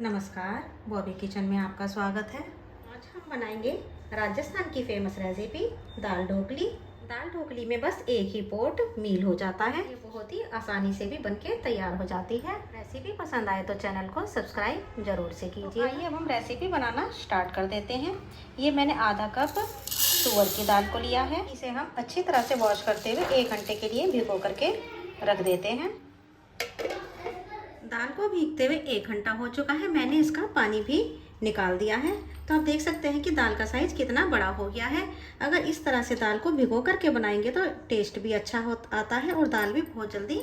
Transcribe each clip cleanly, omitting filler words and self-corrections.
नमस्कार, बॉबी किचन में आपका स्वागत है। आज हम बनाएंगे राजस्थान की फेमस रेसिपी दाल ढोकली। दाल ढोकली में बस एक ही पोट मील हो जाता है। ये बहुत ही आसानी से भी बनके तैयार हो जाती है। रेसिपी पसंद आए तो चैनल को सब्सक्राइब जरूर से कीजिए। तो आइए अब हम रेसिपी बनाना स्टार्ट कर देते हैं। ये मैंने आधा कप तुअर की दाल को लिया है। इसे हम अच्छी तरह से वॉश करते हुए 1 घंटे के लिए भिगो करके रख देते हैं। दाल को भीगते हुए 1 घंटा हो चुका है। मैंने इसका पानी भी निकाल दिया है। तो आप देख सकते हैं कि दाल का साइज कितना बड़ा हो गया है। अगर इस तरह से दाल को भिगो करके बनाएंगे तो टेस्ट भी अच्छा आता है और दाल भी बहुत जल्दी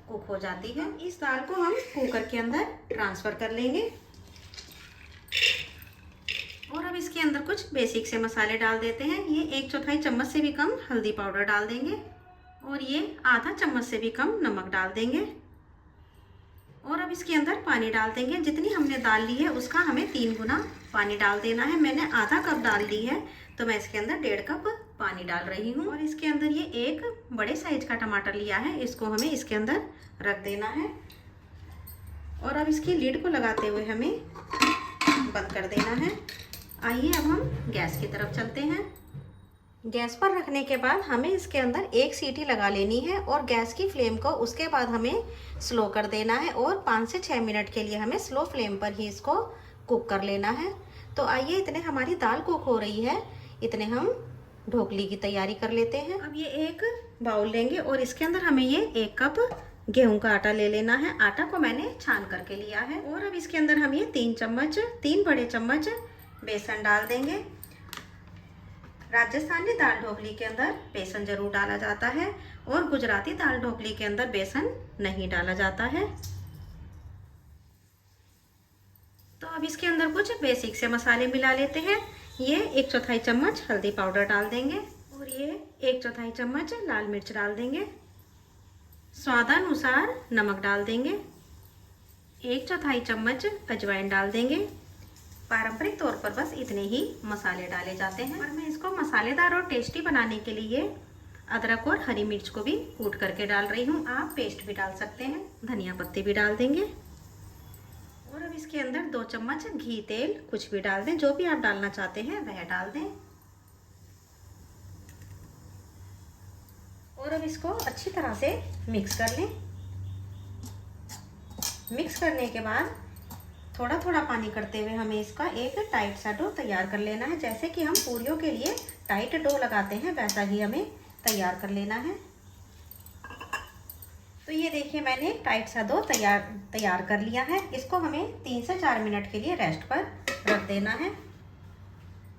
कुक हो जाती है। इस दाल को हम कुकर के अंदर ट्रांसफ़र कर लेंगे और अब इसके अंदर कुछ बेसिक से मसाले डाल देते हैं। ये 1/4 चम्मच से भी कम हल्दी पाउडर डाल देंगे और ये आधा चम्मच से भी कम नमक डाल देंगे। और अब इसके अंदर पानी डाल देंगे। जितनी हमने दाल ली है उसका हमें 3 गुना पानी डाल देना है। मैंने आधा कप दाल ली है तो मैं इसके अंदर 1.5 कप पानी डाल रही हूँ। और इसके अंदर ये एक बड़े साइज का टमाटर लिया है, इसको हमें इसके अंदर रख देना है। और अब इसकी लीड को लगाते हुए हमें बंद कर देना है। आइए अब हम गैस की तरफ चलते हैं। गैस पर रखने के बाद हमें इसके अंदर 1 सीटी लगा लेनी है और गैस की फ्लेम को उसके बाद हमें स्लो कर देना है और 5 से 6 मिनट के लिए हमें स्लो फ्लेम पर ही इसको कुक कर लेना है। तो आइए इतने हमारी दाल कुक हो रही है, इतने हम ढोकली की तैयारी कर लेते हैं। अब ये एक बाउल लेंगे और इसके अंदर हमें ये 1 कप गेहूं का आटा ले लेना है। आटा को मैंने छान करके लिया है। और अब इसके अंदर हम ये 3 बड़े चम्मच बेसन डाल देंगे। राजस्थानी दाल ढोकली के अंदर बेसन जरूर डाला जाता है और गुजराती दाल ढोकली के अंदर बेसन नहीं डाला जाता है। तो अब इसके अंदर कुछ बेसिक से मसाले मिला लेते हैं। ये 1/4 चम्मच हल्दी पाउडर डाल देंगे और ये 1/4 चम्मच लाल मिर्च डाल देंगे। स्वादानुसार नमक डाल देंगे। 1/4 चम्मच अजवाइन डाल देंगे। पारंपरिक तौर पर बस इतने ही मसाले डाले जाते हैं। और मैं इसको मसालेदार और टेस्टी बनाने के लिए अदरक और हरी मिर्च को भी कूट करके डाल रही हूँ। आप पेस्ट भी डाल सकते हैं, धनिया पत्ती भी डाल देंगे। और अब इसके अंदर 2 चम्मच घी तेल कुछ भी डाल दें, जो भी आप डालना चाहते हैं वह डाल दें। और अब इसको अच्छी तरह से मिक्स कर लें। मिक्स करने के बाद थोड़ा थोड़ा पानी करते हुए हमें इसका एक टाइट सा डो तैयार कर लेना है। जैसे कि हम पूरियों के लिए टाइट डो लगाते हैं वैसा ही हमें तैयार कर लेना है। तो ये देखिए मैंने टाइट सा डो तैयार कर लिया है। इसको हमें 3 से 4 मिनट के लिए रेस्ट पर रख देना है।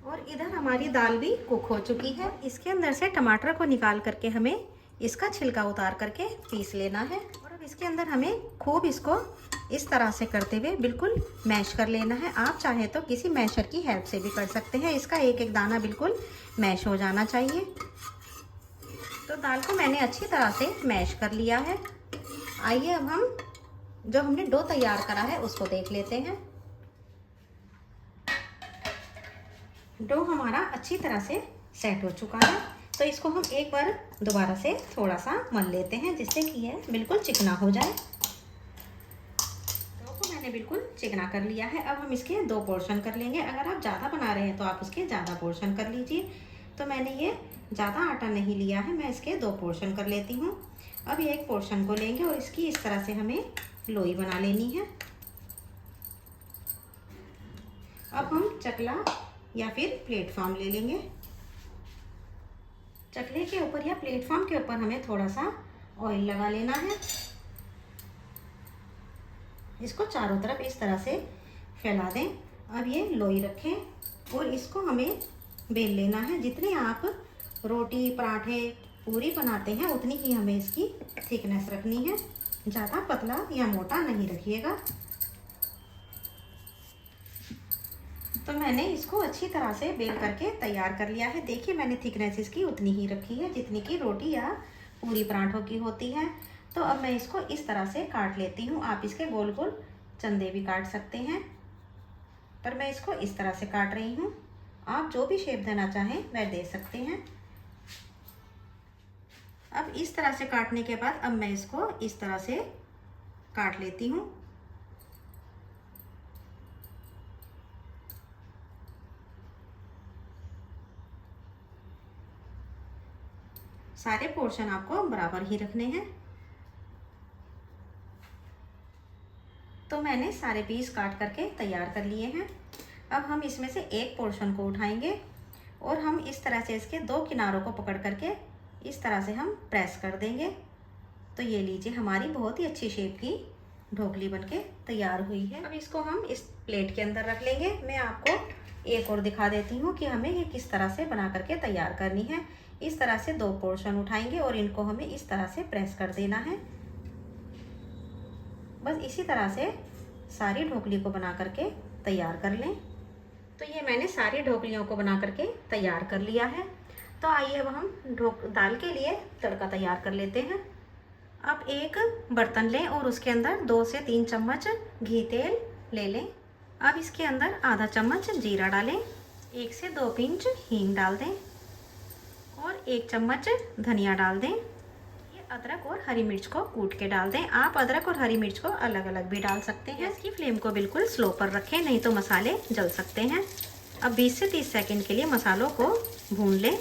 और इधर हमारी दाल भी कुक हो चुकी है। इसके अंदर से टमाटर को निकाल करके हमें इसका छिलका उतार करके पीस लेना है। और अब इसके अंदर हमें खूब इसको इस तरह से करते हुए बिल्कुल मैश कर लेना है। आप चाहे तो किसी मैशर की हेल्प से भी कर सकते हैं। इसका एक एक दाना बिल्कुल मैश हो जाना चाहिए। तो दाल को मैंने अच्छी तरह से मैश कर लिया है। आइए अब हम जो हमने डो तैयार करा है उसको देख लेते हैं। डो हमारा अच्छी तरह से सेट हो चुका है। तो इसको हम एक बार दोबारा से थोड़ा सा मल लेते हैं जिससे कि यह बिल्कुल चिकना हो जाए। डो को मैंने बिल्कुल चिकना कर लिया है। अब हम इसके 2 पोर्शन कर लेंगे। अगर आप ज़्यादा बना रहे हैं तो आप इसके ज़्यादा पोर्शन कर लीजिए। तो मैंने ये ज़्यादा आटा नहीं लिया है, मैं इसके 2 पोर्शन कर लेती हूँ। अब ये एक पोर्शन को लेंगे और इसकी इस तरह से हमें लोई बना लेनी है। अब हम चकला या फिर प्लेटफॉर्म ले लेंगे। चकले के ऊपर या प्लेटफॉर्म के ऊपर हमें थोड़ा सा ऑयल लगा लेना है। इसको चारों तरफ इस तरह से फैला दें। अब ये लोई रखें और इसको हमें बेल लेना है। जितने आप रोटी पराठे पूरी बनाते हैं उतनी ही हमें इसकी थिकनेस रखनी है। ज़्यादा पतला या मोटा नहीं रखिएगा। तो मैंने इसको अच्छी तरह से बेल करके तैयार कर लिया है। देखिए मैंने थिकनेस इसकी उतनी ही रखी है जितनी की रोटी या पूरी पराठों की होती है। तो अब मैं इसको इस तरह से काट लेती हूँ। आप इसके गोल गोल चंदे भी काट सकते हैं, पर मैं इसको इस तरह से काट रही हूँ। आप जो भी शेप देना चाहें वह दे सकते हैं। अब इस तरह से काटने के बाद अब मैं इसको इस तरह से काट लेती हूँ। सारे पोर्शन आपको बराबर ही रखने हैं। तो मैंने सारे पीस काट करके तैयार कर लिए हैं। अब हम इसमें से एक पोर्शन को उठाएंगे और हम इस तरह से इसके दो किनारों को पकड़ करके इस तरह से हम प्रेस कर देंगे। तो ये लीजिए, हमारी बहुत ही अच्छी शेप की ढोकली बनके तैयार हुई है। अब इसको हम इस प्लेट के अंदर रख लेंगे। मैं आपको एक और दिखा देती हूँ कि हमें ये किस तरह से बना करके तैयार करनी है। इस तरह से दो पोर्शन उठाएंगे और इनको हमें इस तरह से प्रेस कर देना है। बस इसी तरह से सारी ढोकली को बना करके तैयार कर लें। तो ये मैंने सारी ढोकलियों को बना करके तैयार कर लिया है। तो आइए अब हम दाल के लिए तड़का तैयार कर लेते हैं। अब एक बर्तन लें और उसके अंदर 2 से 3 चम्मच घी तेल ले लें। अब इसके अंदर आधा चम्मच जीरा डालें, 1 से 2 पिंच हींग डाल दें और 1 चम्मच धनिया डाल दें। ये अदरक और हरी मिर्च को कूट के डाल दें। आप अदरक और हरी मिर्च को अलग अलग भी डाल सकते हैं। इसकी फ्लेम को बिल्कुल स्लो पर रखें, नहीं तो मसाले जल सकते हैं। अब 20 से 30 सेकंड के लिए मसालों को भून लें।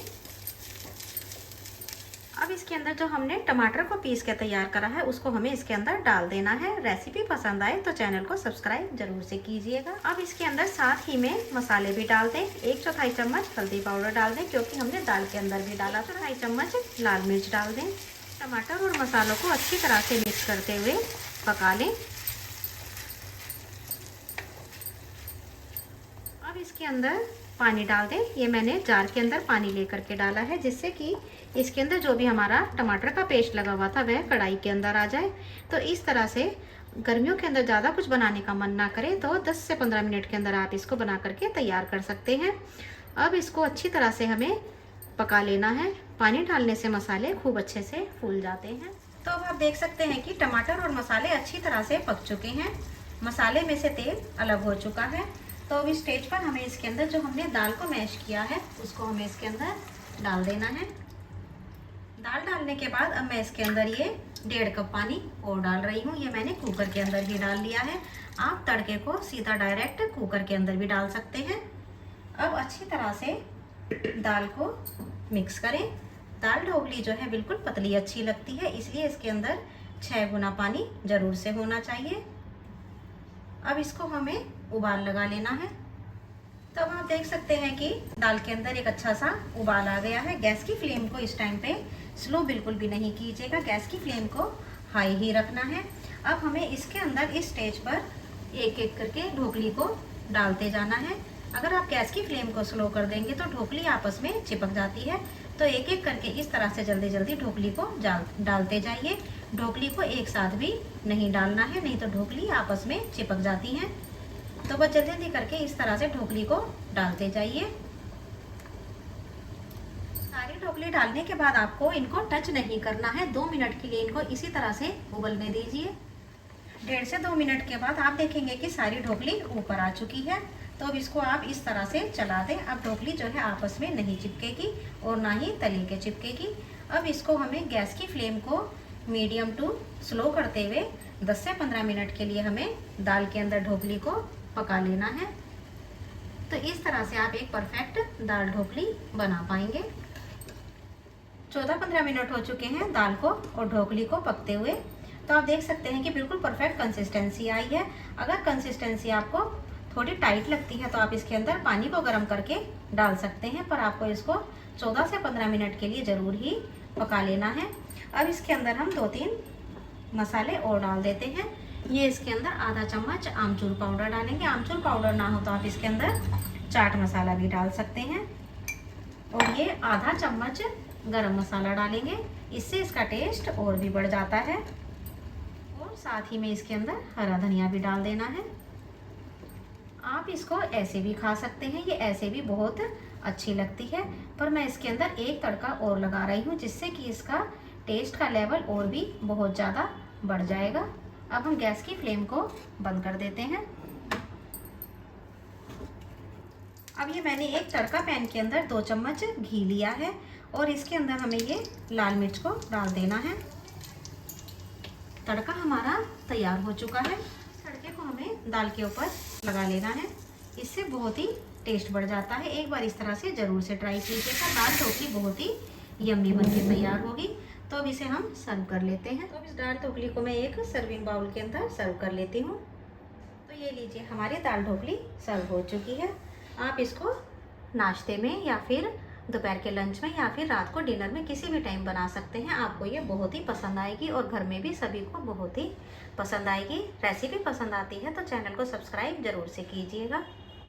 अब इसके अंदर जो हमने टमाटर को पीस के तैयार करा है उसको हमें इसके अंदर डाल देना है। रेसिपी पसंद आए तो चैनल को सब्सक्राइब जरूर से कीजिएगा। अब इसके अंदर साथ ही में मसाले भी डाल दें। 1/4 चम्मच हल्दी पाउडर डाल दें, क्योंकि हमने दाल के अंदर भी डाला था। 1/2 चम्मच लाल मिर्च डाल दें। टमाटर और मसालों को अच्छी तरह से मिक्स करते हुए पका लें। अब इसके अंदर पानी डाल दें। ये मैंने जार के अंदर पानी लेकर के डाला है, जिससे कि इसके अंदर जो भी हमारा टमाटर का पेस्ट लगा हुआ था वह कढ़ाई के अंदर आ जाए। तो इस तरह से गर्मियों के अंदर ज़्यादा कुछ बनाने का मन ना करे तो 10 से 15 मिनट के अंदर आप इसको बना करके तैयार कर सकते हैं। अब इसको अच्छी तरह से हमें पका लेना है। पानी डालने से मसाले खूब अच्छे से फूल जाते हैं। तो अब आप देख सकते हैं कि टमाटर और मसाले अच्छी तरह से पक चुके हैं। मसाले में से तेल अलग हो चुका है। तो अब इस स्टेज पर हमें इसके अंदर जो हमने दाल को मैश किया है उसको हमें इसके अंदर डाल देना है। दाल डालने के बाद अब मैं इसके अंदर ये 1.5 कप पानी और डाल रही हूँ। ये मैंने कुकर के अंदर ही डाल लिया है। आप तड़के को सीधा डायरेक्ट कुकर के अंदर भी डाल सकते हैं। अब अच्छी तरह से दाल को मिक्स करें। दाल ढोकली जो है बिल्कुल पतली अच्छी लगती है, इसलिए इसके अंदर 6 गुना पानी ज़रूर से होना चाहिए। अब इसको हमें उबाल लगा लेना है। तो अब आप देख सकते हैं कि दाल के अंदर एक अच्छा सा उबाल आ गया है। गैस की फ्लेम को इस टाइम पे स्लो बिल्कुल भी नहीं कीजिएगा, गैस की फ्लेम को हाई ही रखना है। अब हमें इसके अंदर इस स्टेज पर एक एक करके ढोकली को डालते जाना है। अगर आप गैस की फ्लेम को स्लो कर देंगे तो ढोकली आपस में चिपक जाती है। तो एक एक करके इस तरह से जल्दी जल्दी ढोकली को डालते जाइए। ढोकली को एक साथ भी नहीं डालना है, नहीं तो ढोकली आपस में चिपक जाती हैं। तो बस जल्दी जल्दी करके इस तरह से ढोकली को डालते जाइए। सारी ढोकली डालने के बाद आपको इनको टच नहीं करना है। 2 मिनट के लिए इनको इसी तरह से उबलने दीजिए। 1.5 से 2 मिनट के बाद आप देखेंगे कि सारी ढोकली ऊपर आ चुकी है। तो अब इसको आप इस तरह से चला दें। अब ढोकली जो है आपस में नहीं चिपकेगी और ना ही तले के चिपकेगी। अब इसको हमें गैस की फ्लेम को मीडियम टू स्लो करते हुए 10 से 15 मिनट के लिए हमें दाल के अंदर ढोकली को पका लेना है। तो इस तरह से आप एक परफेक्ट दाल ढोकली बना पाएंगे। 14-15 मिनट हो चुके हैं दाल को और ढोकली को पकते हुए। तो आप देख सकते हैं कि बिल्कुल परफेक्ट कंसिस्टेंसी आई है। अगर कंसिस्टेंसी आपको थोड़ी टाइट लगती है तो आप इसके अंदर पानी को गर्म करके डाल सकते हैं, पर आपको इसको 14 से 15 मिनट के लिए ज़रूर ही पका लेना है। अब इसके अंदर हम 2-3 मसाले और डाल देते हैं। ये इसके अंदर आधा चम्मच आमचूर पाउडर डालेंगे। आमचूर पाउडर ना हो तो आप इसके अंदर चाट मसाला भी डाल सकते हैं। और ये आधा चम्मच गरम मसाला डालेंगे, इससे इसका टेस्ट और भी बढ़ जाता है। और साथ ही में इसके अंदर हरा धनिया भी डाल देना है। आप इसको ऐसे भी खा सकते हैं, ये ऐसे भी बहुत अच्छी लगती है, पर मैं इसके अंदर एक तड़का और लगा रही हूँ जिससे कि इसका टेस्ट का लेवल और भी बहुत ज़्यादा बढ़ जाएगा। अब हम गैस की फ्लेम को बंद कर देते हैं। अब ये मैंने एक तड़का पैन के अंदर 2 चम्मच घी लिया है और इसके अंदर हमें ये लाल मिर्च को डाल देना है। तड़का हमारा तैयार हो चुका है। तड़के को हमें दाल के ऊपर लगा लेना है, इससे बहुत ही टेस्ट बढ़ जाता है। एक बार इस तरह से ज़रूर से ट्राई कीजिएगा। दाल ढोकली बहुत ही यम्मी बन के तैयार होगी। तो अब इसे हम सर्व कर लेते हैं। तो अब इस दाल ढोकली को मैं एक सर्विंग बाउल के अंदर सर्व कर लेती हूँ। तो ये लीजिए, हमारी दाल ढोकली सर्व हो चुकी है। आप इसको नाश्ते में या फिर दोपहर के लंच में या फिर रात को डिनर में किसी भी टाइम बना सकते हैं। आपको ये बहुत ही पसंद आएगी और घर में भी सभी को बहुत ही पसंद आएगी। रेसिपी पसंद आती है तो चैनल को सब्सक्राइब ज़रूर से कीजिएगा।